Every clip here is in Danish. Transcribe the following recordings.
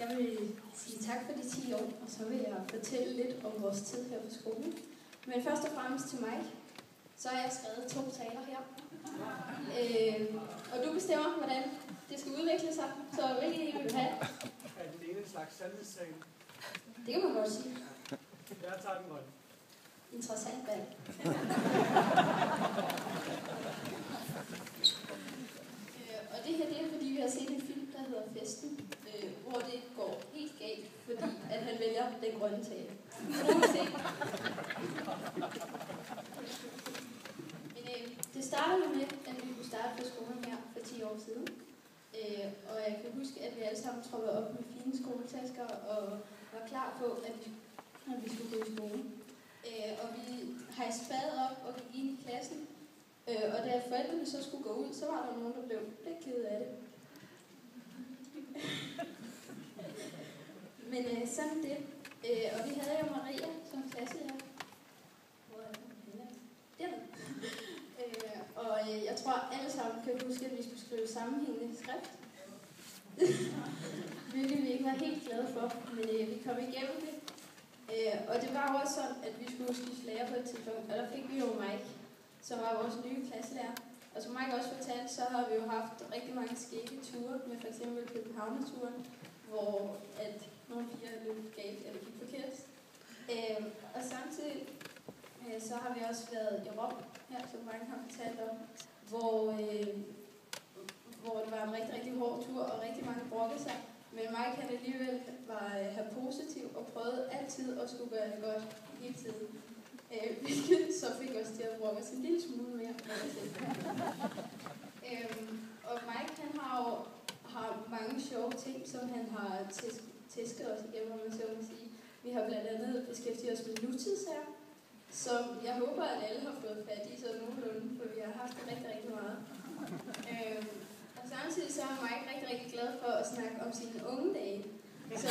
Jeg vil sige tak for de 10 år, og så vil jeg fortælle lidt om vores tid her på skolen. Men først og fremmest til mig, så har jeg skrevet 2 taler her. Og du bestemmer, hvordan det skal udvikle sig, så hvilken en vil du have? Er den ene slags sandhedssag? Det kan man godt sige. Jeg tager den grønne. Interessant valg. Og det her, det er fordi, vi har set en film, der hedder Festen, hvor det går helt galt, fordi at han vælger den grønne tale. Men det startede med, at vi kunne starte på skolen her for 10 år siden. Og jeg kan huske, at vi alle sammen troppede op med fine skoletasker og var klar på, at vi skulle gå i skole. Og vi hejste op og gik ind i klassen. Og da forældrene så skulle gå ud, så var der nogen, der blev lidt ked af det. Men sådan det. Og vi havde jo Maria som klasselærer. Hvor er den? Der. Og jeg tror, alle sammen kan huske, at vi skulle skrive sammenhængende skrift. Hvilket vi ikke var helt glade for, men vi kom igennem det. Og det var også sådan, at vi skulle skifte lærer på et tidspunkt, og der fik vi jo Mike, som var vores nye klasselærer. Og som Mike også fortalte, så har vi jo haft rigtig mange skægge ture, med f.eks. København-turen, hvor at nogle piger løb galt eller gik forkert. Og samtidig så har vi også været i Rom, her, som mange har fortalt om, hvor det var en rigtig, rigtig hård tur, og rigtig mange brokkede sig. Men Mike han alligevel var her positiv og prøvede altid at skulle gøre det godt hele tiden. Hvilket så fik os til at brokke os en lille smule mere. Og Mike han har mange sjove ting, som han har tæsket os igennem, om man så må sige. Vi har blandt andet beskæftiget os med nutidssager, som jeg håber, at alle har fået fat i sådan nogenlunde, for vi har haft det rigtig, rigtig meget. Og samtidig så er Mike rigtig, rigtig glad for at snakke om sine unge dage. Så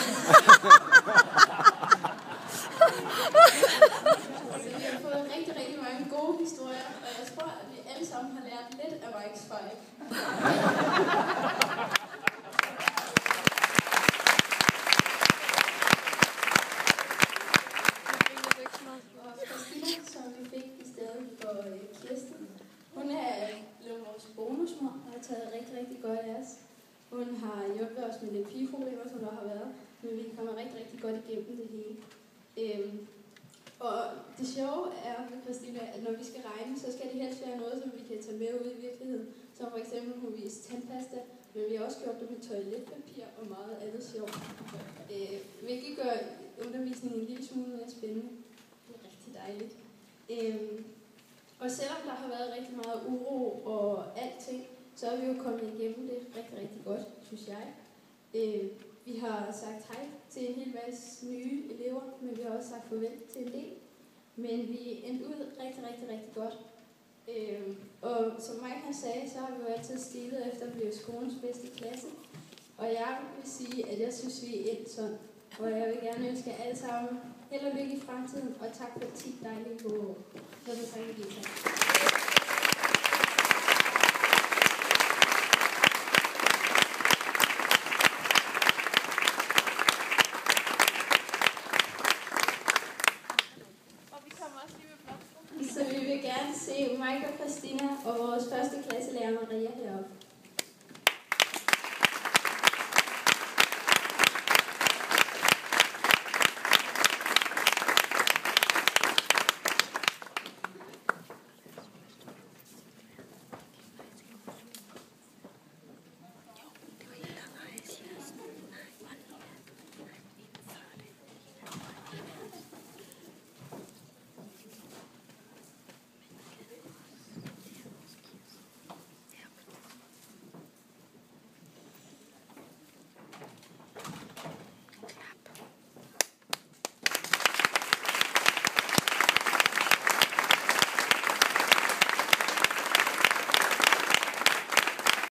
vi har fået rigtig, rigtig mange gode historier, og jeg tror, at vi alle sammen har lært lidt af Mikes fejl. Hun er blevet vores bonusmor og har taget rigtig, rigtig godt af os. Hun har hjulpet os med lidt pigeproblemer, som der har været, men vi kommer rigtig, rigtig godt igennem det hele. Og det sjove er med Christina, at når vi skal regne, så skal det helst være noget, som vi kan tage med ud i virkeligheden. Som for eksempel hun viste tandpasta, men vi har også gjort det med toiletpapir og meget andet sjovt. Hvilket gør undervisningen en lille smule mere spændende. Det er rigtig dejligt. Og selvom der har været rigtig meget uro og alting, så er vi jo kommet igennem det rigtig, rigtig godt, synes jeg. Vi har sagt hej til en hel masse nye elever, men vi har også sagt farvel til en del. Men vi endte ud rigtig, rigtig, rigtig godt. Og som Mike han sagde, så har vi jo altid stilet efter at blive skolens bedste klasse. Og jeg vil sige, at jeg synes, vi er endt sådan. Og jeg vil gerne ønske jer alle sammen held og lykke i fremtiden, og tak for 10 dejlige gode år. Så vil jeg sige det. Så vi vil gerne se Mike og Christina og vores første